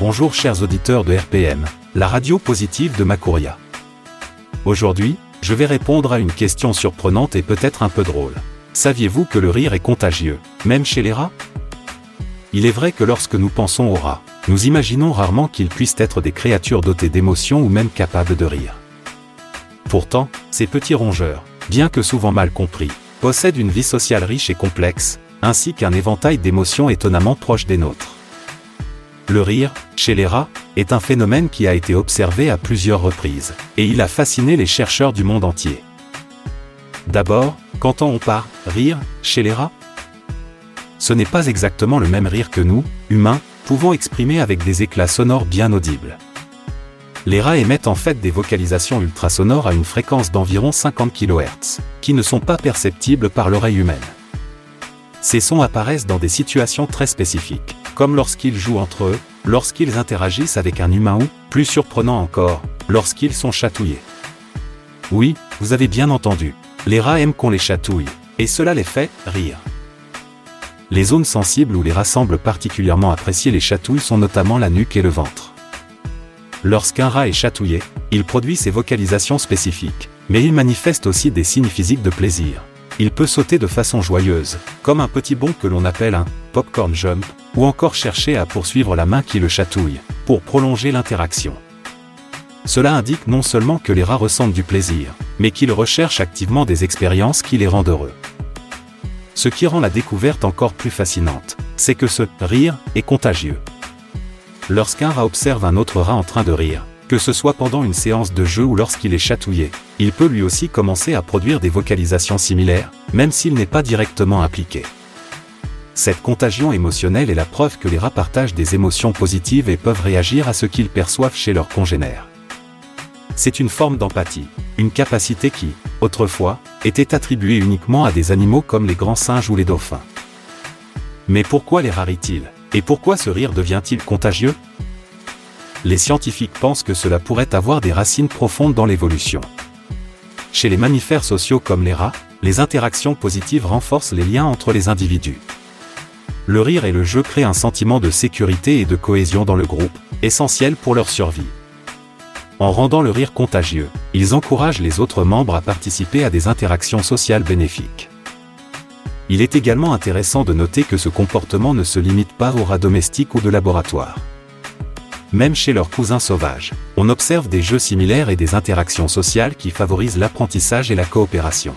Bonjour chers auditeurs de RPM, la radio positive de Makuria. Aujourd'hui, je vais répondre à une question surprenante et peut-être un peu drôle. Saviez-vous que le rire est contagieux, même chez les rats? Il est vrai que lorsque nous pensons aux rats, nous imaginons rarement qu'ils puissent être des créatures dotées d'émotions ou même capables de rire. Pourtant, ces petits rongeurs, bien que souvent mal compris, possèdent une vie sociale riche et complexe, ainsi qu'un éventail d'émotions étonnamment proches des nôtres. Le rire, chez les rats, est un phénomène qui a été observé à plusieurs reprises, et il a fasciné les chercheurs du monde entier. D'abord, qu'entend-on par « rire » chez les rats? Ce n'est pas exactement le même rire que nous, humains, pouvons exprimer avec des éclats sonores bien audibles. Les rats émettent en fait des vocalisations ultrasonores à une fréquence d'environ 50 kHz, qui ne sont pas perceptibles par l'oreille humaine. Ces sons apparaissent dans des situations très spécifiques, comme lorsqu'ils jouent entre eux, lorsqu'ils interagissent avec un humain ou, plus surprenant encore, lorsqu'ils sont chatouillés. Oui, vous avez bien entendu, les rats aiment qu'on les chatouille, et cela les fait rire. Les zones sensibles où les rats semblent particulièrement apprécier les chatouilles sont notamment la nuque et le ventre. Lorsqu'un rat est chatouillé, il produit ses vocalisations spécifiques, mais il manifeste aussi des signes physiques de plaisir. Il peut sauter de façon joyeuse, comme un petit bond que l'on appelle un « popcorn jump », ou encore chercher à poursuivre la main qui le chatouille, pour prolonger l'interaction. Cela indique non seulement que les rats ressentent du plaisir, mais qu'ils recherchent activement des expériences qui les rendent heureux. Ce qui rend la découverte encore plus fascinante, c'est que ce « rire » est contagieux. Lorsqu'un rat observe un autre rat en train de rire, que ce soit pendant une séance de jeu ou lorsqu'il est chatouillé, il peut lui aussi commencer à produire des vocalisations similaires, même s'il n'est pas directement impliqué. Cette contagion émotionnelle est la preuve que les rats partagent des émotions positives et peuvent réagir à ce qu'ils perçoivent chez leurs congénères. C'est une forme d'empathie, une capacité qui, autrefois, était attribuée uniquement à des animaux comme les grands singes ou les dauphins. Mais pourquoi les rats rient-ils? Et pourquoi ce rire devient-il contagieux? Les scientifiques pensent que cela pourrait avoir des racines profondes dans l'évolution. Chez les mammifères sociaux comme les rats, les interactions positives renforcent les liens entre les individus. Le rire et le jeu créent un sentiment de sécurité et de cohésion dans le groupe, essentiel pour leur survie. En rendant le rire contagieux, ils encouragent les autres membres à participer à des interactions sociales bénéfiques. Il est également intéressant de noter que ce comportement ne se limite pas aux rats domestiques ou de laboratoire. Même chez leurs cousins sauvages, on observe des jeux similaires et des interactions sociales qui favorisent l'apprentissage et la coopération.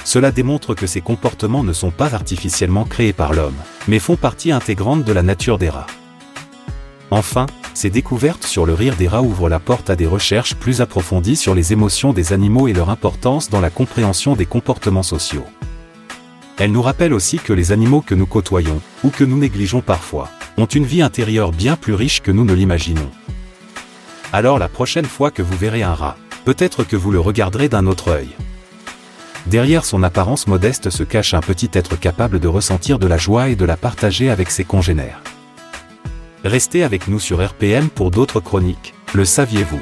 Cela démontre que ces comportements ne sont pas artificiellement créés par l'homme, mais font partie intégrante de la nature des rats. Enfin, ces découvertes sur le rire des rats ouvrent la porte à des recherches plus approfondies sur les émotions des animaux et leur importance dans la compréhension des comportements sociaux. Elles nous rappellent aussi que les animaux que nous côtoyons, ou que nous négligeons parfois, ont une vie intérieure bien plus riche que nous ne l'imaginons. Alors la prochaine fois que vous verrez un rat, peut-être que vous le regarderez d'un autre œil. Derrière son apparence modeste se cache un petit être capable de ressentir de la joie et de la partager avec ses congénères. Restez avec nous sur RPM pour d'autres chroniques, le saviez-vous?